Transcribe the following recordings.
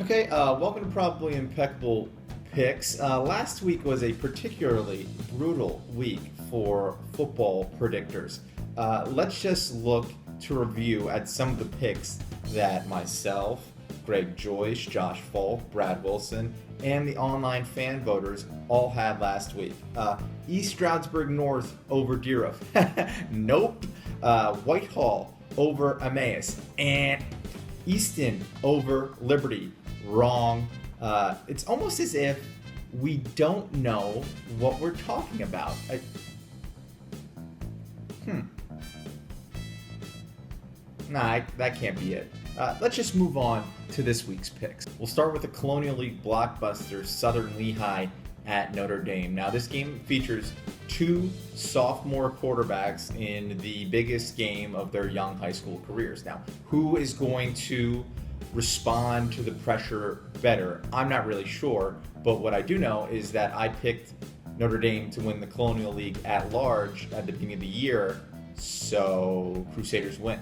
Okay, welcome to Probably Impeccable Picks. Last week was a particularly brutal week for football predictors. Let's just look to review at some of the picks that myself, Greg Joyce, Josh Falk, Brad Wilson, and the online fan voters all had last week. East Stroudsburg North over Deerhoof. Nope. Whitehall over Emmaus. And Easton over Liberty. Wrong. It's almost as if we don't know what we're talking about. Nah, that can't be it. Let's just move on to this week's picks. We'll start with the Colonial League blockbuster Southern Lehigh at Notre Dame. Now, this game features two sophomore quarterbacks in the biggest game of their young high school careers. Now, who is going to respond to the pressure better? I'm not really sure, but what I do know is that I picked Notre Dame to win the Colonial League at large at the beginning of the year, so Crusaders win.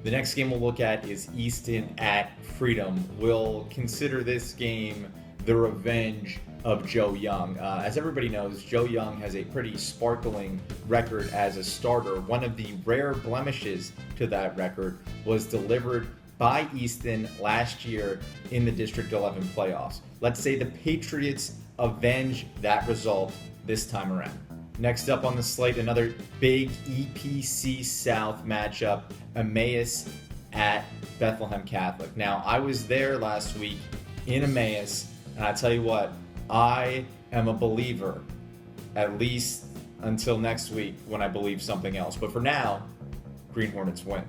The next game we'll look at is Easton at Freedom. We'll consider this game the revenge of Joe Young. As everybody knows, Joe Young has a pretty sparkling record as a starter. One of the rare blemishes to that record was delivered by Easton last year in the District 11 playoffs. Let's say the Patriots avenge that result this time around. Next up on the slate, another big EPC South matchup, Emmaus at Bethlehem Catholic. Now, I was there last week in Emmaus, and I tell you what, I am a believer, at least until next week when I believe something else. But for now, Green Hornets win.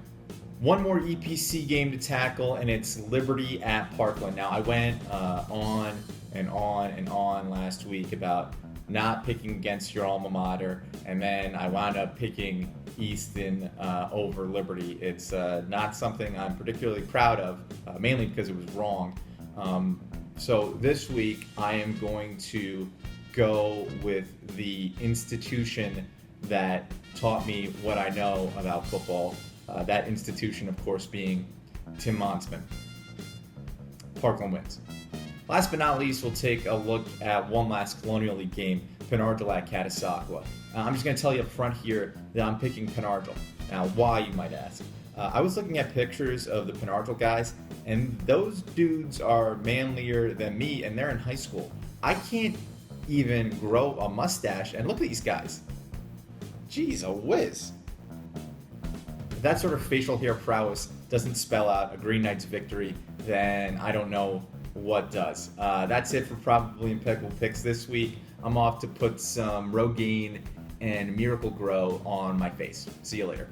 One more EPC game to tackle, and it's Liberty at Parkland. Now, I went on and on last week about not picking against your alma mater, and then I wound up picking Easton over Liberty. It's not something I'm particularly proud of, mainly because it was wrong. So this week, I am going to go with the institution that taught me what I know about football. That institution, of course, being Tim Monsman. Parkland wins. Last but not least, we'll take a look at one last Colonial League game, Penardle at Catasauqua. I'm just going to tell you up front here that I'm picking Penardle. Now, why, you might ask? I was looking at pictures of the Penardle guys, and those dudes are manlier than me, and they're in high school. I can't even grow a mustache, and look at these guys. Jeez, a whiz. If that sort of facial hair prowess doesn't spell out a Green Knights victory, then I don't know what does. That's it for Probably Impeccable Picks this week. I'm off to put some Rogaine and Miracle Grow on my face. See you later.